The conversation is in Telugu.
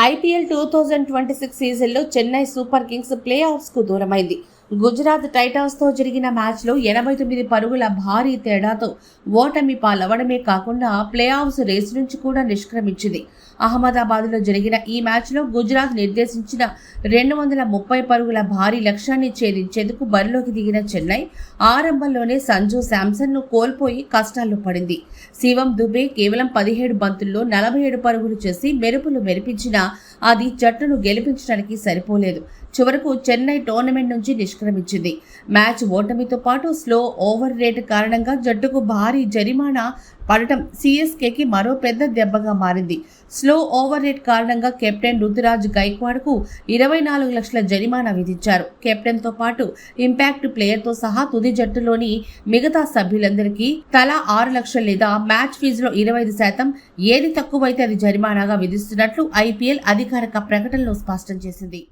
ఐపీఎల్ 2026 సీజన్లో చెన్నై సూపర్ కింగ్స్ ప్లే ఆఫ్స్కు దూరమైంది. గుజరాత్ టైటాన్స్తో జరిగిన మ్యాచ్లో 89 పరుగుల భారీ తేడాతో ఓటమి పాలవడమే కాకుండా ప్లే ఆఫ్స్ రేసు నుంచి కూడా నిష్క్రమించింది. అహ్మదాబాద్లో జరిగిన ఈ మ్యాచ్లో గుజరాత్ నిర్దేశించిన 230 పరుగుల భారీ లక్ష్యాన్ని ఛేదించేందుకు బరిలోకి దిగిన చెన్నై ఆరంభంలోనే సంజు శాంసన్ను కోల్పోయి కష్టాల్లో పడింది. శివం దుబే కేవలం 17 బంతుల్లో 47 పరుగులు చేసి మెరుపులు మెరిపించినా అది జట్టును గెలిపించడానికి సరిపోలేదు. చివరకు చెన్నై టోర్నమెంట్ నుంచి నిష్క్రమించింది. మ్యాచ్ ఓటమితో పాటు స్లో ఓవర్ రేట్ కారణంగా జట్టుకు భారీ జరిమానా పడటం సీఎస్కేకి మరో పెద్ద దెబ్బగా మారింది. స్లో ఓవర్ రేట్ కారణంగా కెప్టెన్ రుతురాజ్ గైక్వాడ్కు 24 లక్షల జరిమానా విధించారు. కెప్టెన్తో పాటు ఇంపాక్ట్ ప్లేయర్తో సహా తుది జట్టులోని మిగతా సభ్యులందరికీ తలా 6 లక్షలు లేదా మ్యాచ్ ఫీజులో 25% ఏది తక్కువైతే అది జరిమానాగా విధిస్తున్నట్లు ఐపీఎల్ అధికారిక ప్రకటనలో స్పష్టం చేసింది.